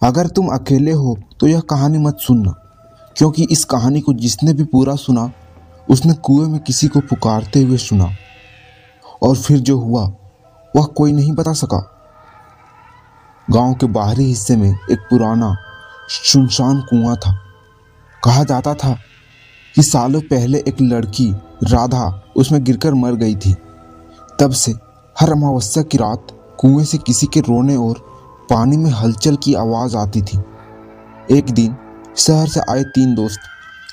अगर तुम अकेले हो तो यह कहानी मत सुनना, क्योंकि इस कहानी को जिसने भी पूरा सुना उसने कुएं में किसी को पुकारते हुए सुना, और फिर जो हुआ वह कोई नहीं बता सका। गांव के बाहरी हिस्से में एक पुराना सुनसान कुआं था। कहा जाता था कि सालों पहले एक लड़की राधा उसमें गिरकर मर गई थी। तब से हर अमावस्या की रात कुएं से किसी के रोने और पानी में हलचल की आवाज़ आती थी। एक दिन शहर से आए 3 दोस्त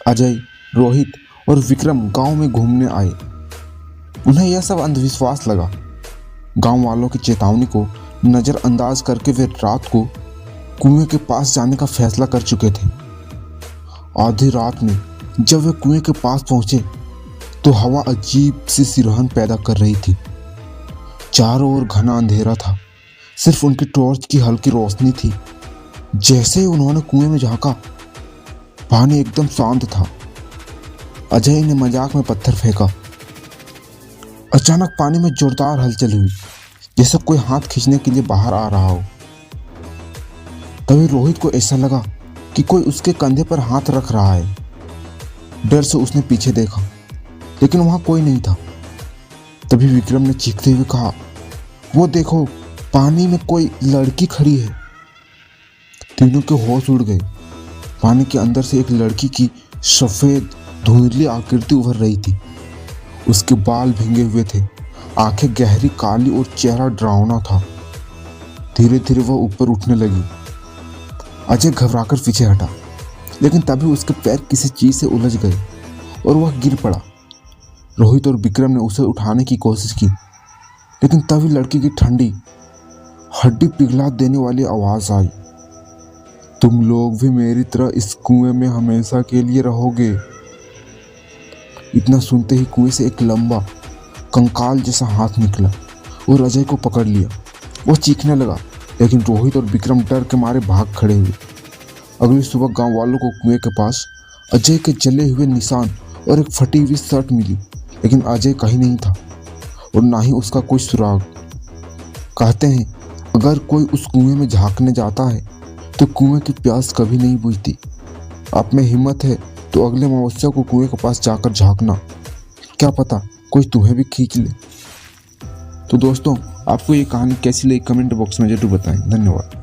अजय, रोहित और विक्रम गांव में घूमने आए। उन्हें यह सब अंधविश्वास लगा। गांव वालों की चेतावनी को नज़रअंदाज करके वे रात को कुएं के पास जाने का फैसला कर चुके थे। आधी रात में जब वे कुएं के पास पहुंचे तो हवा अजीब सी सिरहन पैदा कर रही थी। चारों ओर घना अंधेरा था, सिर्फ उनकी टॉर्च की हल्की रोशनी थी। जैसे ही उन्होंने कुएं में झांका, पानी एकदम शांत था। अजय ने मजाक में पत्थर फेंका। अचानक पानी में जोरदार हलचल हुई, जैसे कोई हाथ खींचने के लिए बाहर आ रहा हो। तभी रोहित को ऐसा लगा कि कोई उसके कंधे पर हाथ रख रहा है। डर से उसने पीछे देखा, लेकिन वहां कोई नहीं था। तभी विक्रम ने चीखते हुए कहा, वो देखो, पानी में कोई लड़की खड़ी है। तीनों के होश उड़ गए। पानी के अंदर से एक लड़की की सफेद धुंधली आकृति उभर रही थी। उसके बाल भींगे हुए थे, आंखें गहरी काली और चेहरा डरावना था। धीरे धीरे वह ऊपर उठने लगी। अजय घबराकर पीछे हटा, लेकिन तभी उसके पैर किसी चीज से उलझ गए और वह गिर पड़ा। रोहित और विक्रम ने उसे उठाने की कोशिश की, लेकिन तभी लड़की की ठंडी हड्डी पिघला देने वाली आवाज आई, तुम लोग भी मेरी तरह इस कुएं में हमेशा के लिए रहोगे। इतना सुनते ही कुएं से एक लंबा कंकाल जैसा हाथ निकला और अजय को पकड़ लिया। वो चीखने लगा, लेकिन रोहित और विक्रम डर के मारे भाग खड़े हुए। अगली सुबह गांव वालों को कुएं के पास अजय के जले हुए निशान और एक फटी हुई शर्ट मिली, लेकिन अजय कहीं नहीं था और ना ही उसका कोई सुराग। कहते हैं अगर कोई उस कुएं में झांकने जाता है तो कुएं की प्यास कभी नहीं बुझती। आप में हिम्मत है तो अगले अमावस्या को कुएं के पास जाकर झांकना, क्या पता कोई तुम्हें भी खींच ले। तो दोस्तों, आपको ये कहानी कैसी लगी कमेंट बॉक्स में जरूर बताएं। धन्यवाद।